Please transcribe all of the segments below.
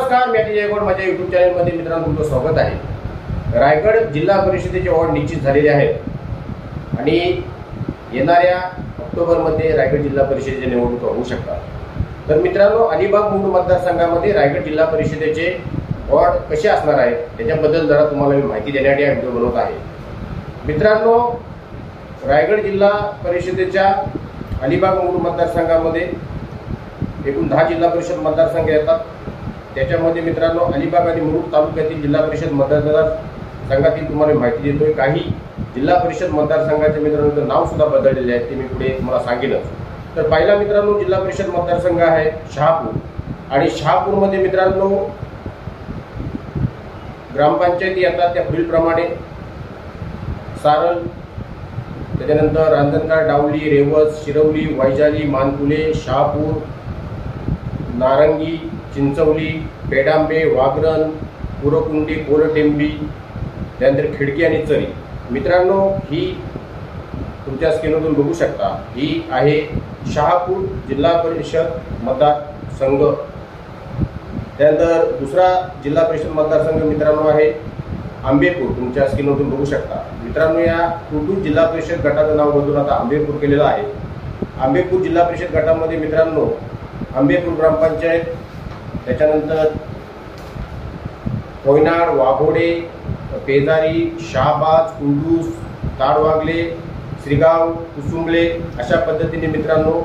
नमस्कार, मी अतिशय गोड माझ्या YouTube चॅनलमध्ये मित्रांनो तुमचं स्वागत आहे। रायगड जिल्हा परिषदेचे वॉर्ड निश्चित झालेले आहेत आणि येणाऱ्या ऑक्टोबरमध्ये रायगड जिल्हा परिषदेची निवडणूक होऊ शकतात। तर मित्रांनो, अलिबाग मूळ मतदारसंघामध्ये रायगड जिल्हा परिषदेचे वॉर्ड कसे असणार आहेत त्याच्याबद्दल जरा तुम्हाला मी माहिती देण्यासाठी हा व्हिडिओ बनवत आहे। मित्रांनो, रायगड जिल्हा परिषदेच्या अलिबाग मूळ मतदारसंघामध्ये एकूण 10 जिल्हा परिषद मतदारसंघ येतात। त्याच्यामध्ये मित्रांनो, अलिबाग आणि मुरुड तालुक्यातील जिल्हा परिषद मतदारसंघातील तुम्हाला माहिती देतोय। काही जिल्हा परिषद मतदारसंघाचे मित्रांनो नाव सुद्धा बदललेले आहेत, ते मी पुढे तुम्हाला सांगेनच। तर पहिला मित्रांनो जिल्हा परिषद मतदारसंघ आहे शहापूर आणि शहापूरमध्ये मित्रांनो ग्रामपंचायती येतात त्या पुढीलप्रमाणे: सारल, त्याच्यानंतर रांजणगाव, डावली, रेवस, शिरवली, वैजाली, मानकुले, शहापूर, नारंगी, चिंचवली, पेडांबे, वागरण, पुरकुंडी, पोलटेंबी, त्यानंतर खिडकी आणि चरी। मित्रांनो, ही तुमच्या स्क्रीनवरून बघू शकता, ही आहे शहापूर जिल्हा परिषद मतदारसंघ। त्यानंतर दुसरा जिल्हा परिषद मतदारसंघ मित्रांनो आहे आंबेपूर, तुमच्या स्क्रीनवरून बघू शकता। मित्रांनो, या कुटुंब जिल्हा परिषद गटाचं नाव बदलून आता आंबेपूर केलेलं आहे। आंबेपूर जिल्हा परिषद गटामध्ये मित्रांनो आंबेपूर ग्रामपंचायत, त्याच्यानंतर कोयनाड, वाघोडे, पेजारी, शहाबाज, कुंडूस, ताडवागले, श्रीगाव, कुसुंबले अशा पद्धतीने मित्रांनो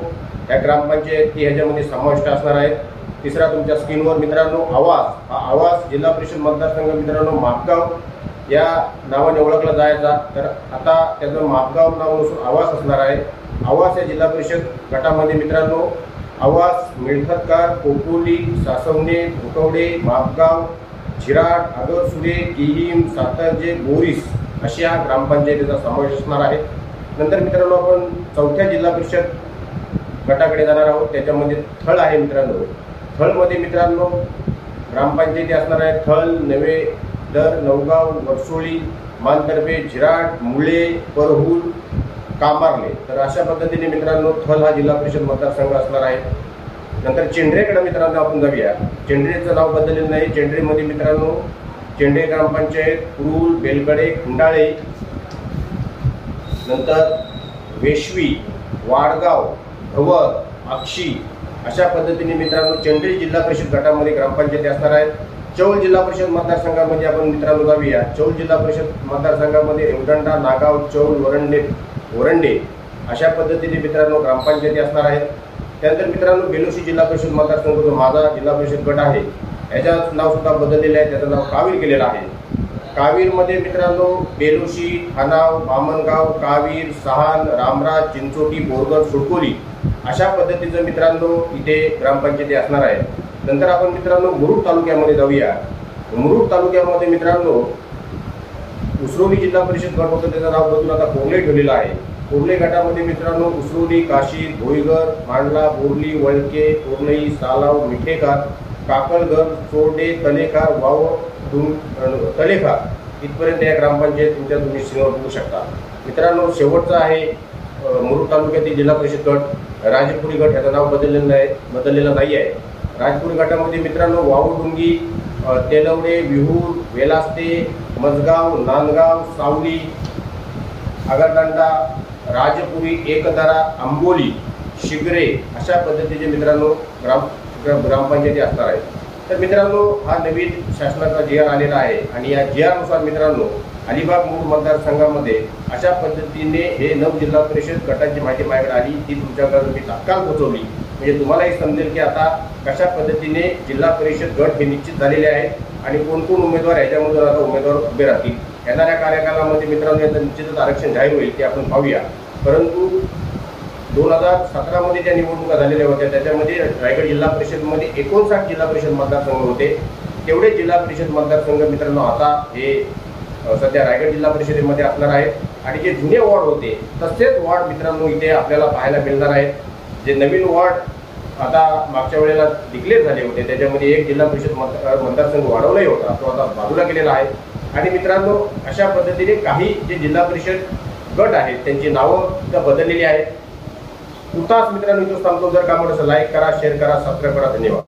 या ग्रामपंचायती ह्याच्यामध्ये समाविष्ट असणार आहेत। तिसरा तुमच्या स्क्रीनवर मित्रांनो आवास, हा आवास जिल्हा परिषद मतदारसंघ मित्रांनो मापगाव या नावाने ओळखला जायचा, तर आता त्याचं मापगाव नाव नसून आवास असणार आहे। आवास या जिल्हा परिषद गटामध्ये मित्रांनो आवास, मिळखतकार, कोपोली, सासवणे, भुकवडे, मापगाव, झिराड, आगरसुरे, किहीम, सातर्जे, बोरीस अशा ग्रामपंचायतीचा समावेश असणार आहे। नंतर मित्रांनो आपण चौथ्या जिल्हा परिषद गटाकडे जाणार आहोत, त्याच्यामध्ये थळ आहे मित्रांनो। थळमध्ये मित्रांनो ग्रामपंचायती असणार आहे थळ, नवे दर, नवगाव, वरसोळी, मानतर्फे, झिराड, मुळे, परहूल, कामारले। तर अशा पद्धतीने मित्रांनो थल हा जिल्हा परिषद मतदारसंघ असणार आहे। नंतर चेंडरेकडे मित्रांनो आपण जाऊया। चेंडरेचं नाव बदललेलं नाही। चेंडरेमध्ये मित्रांनो चेंडरे ग्रामपंचायत, कुरुल, बेलगडे, खुंडाळे, नंतर वेशवी, वाडगाव, धवळ, अक्षी अशा पद्धतीने मित्रांनो चेंडरे जिल्हा परिषद गटामध्ये ग्रामपंचायती असणार आहेत। चौल जिल्हा परिषद मतदारसंघामध्ये आपण मित्रांनो जाऊया। चौल जिल्हा परिषद मतदारसंघामध्ये रेवदंडा, नागाव, चौल, वरंडे अशा पद्धतीने मित्रांनो ग्रामपंचायती असणार आहेत। त्यानंतर मित्रांनो बेलोशी जिल्हा परिषद मतदारसंघ जो माझा जिल्हा परिषद गट आहे याचं नाव सुद्धा बदललेलं आहे, त्याचं नाव कावीर केलेलं आहे। कावीरमध्ये मित्रांनो बेलोशी, ठाणाव, बामणगाव, कावीर, सहान, रामराज, चिंचोटी, बोरगड, सुडकोली अशा पद्धतीचं मित्रांनो इथे ग्रामपंचायती असणार आहे। नंतर आपण मित्रांनो मुरुड तालुक्यामध्ये जाऊया। मुरुड तालुक्यामध्ये मित्रांनो उसरोली जिल्हा परिषद गट होतं, त्याचं नाव बदलून आता कोर्ले ठेवलेलं आहे। कोर्ले गटामध्ये मित्रांनो उसरोली, काशी, भोईगर, मांडला, बोरली, वळके, कोर्लई, सालाव, मिठेकार, काकलगर, चोरडे, तलेखार, वाव, तलेखार इथपर्यंत या ग्रामपंचायत तुमच्या तुम्ही स्क्रीनवर बघू शकता। मित्रांनो शेवटचा आहे मुरुड तालुक्यातील जिल्हा परिषद गट राजपुरी गट, याचं नाव बदललेलं नाही आहे। राजपुरी गटामध्ये मित्रांनो वावडुंगी, तेलवडे, विहूर, वेलास्ते, मजगाव, नांदगाव, सावली, आगरदांडा, राजपुरी, एकदारा, आंबोली, शिगरे अशा पद्धतीचे मित्रांनो ग्रामपंचायती असणार आहेत। तर मित्रांनो हा नवीन शासनाचा GR आलेला आहे आणि या GR नुसार मित्रांनो अलिबाग मूळ मतदारसंघामध्ये अशा पद्धतीने हे 9 जिल्हा परिषद गटांची माहिती माझ्याकडे आली, ती तुमच्याकडे मी तात्काळ पोहोचवली, म्हणजे तुम्हालाही समजेल की आता कशा पद्धतीने जिल्हा परिषद गट हे निश्चित झालेले आहेत आणि कोण कोण उमेदवार ह्याच्यामधून आता उमेदवार उभे राहतील। येणाऱ्या कार्यकालामध्ये मित्रांनो याचं निश्चितच आरक्षण जाहीर होईल, ते आपण पाहूया। परंतु 2017 मध्ये ज्या निवडणुका झालेल्या होत्या त्याच्यामध्ये रायगड जिल्हा परिषदमध्ये 59 जिल्हा परिषद मतदारसंघ होते। तेवढे जिल्हा परिषद मतदारसंघ मित्रांनो आता हे सध्या रायगड जिल्हा परिषदेमध्ये असणार आहेत आणि जे जुने वॉर्ड होते तसेच वॉर्ड मित्रांनो इथे आपल्याला पाहायला मिळणार आहेत। जे नवीन वॉर्ड आता मागच्या वेळेला डिक्लेअर झाले होते त्याच्यामध्ये एक जिल्हा परिषद मतदारसंघ वाढवलाही होता, तो आता बाजूला केलेला आहे। आणि मित्रांनो अशा पद्धतीने काही जे जिल्हा परिषद गट आहेत त्यांची नावं बदललेली आहेत। तुर्तास मित्रांनो इथं थांबतो। जर काम आवडलं लाईक करा, शेअर करा, सबस्क्राईब करा। धन्यवाद।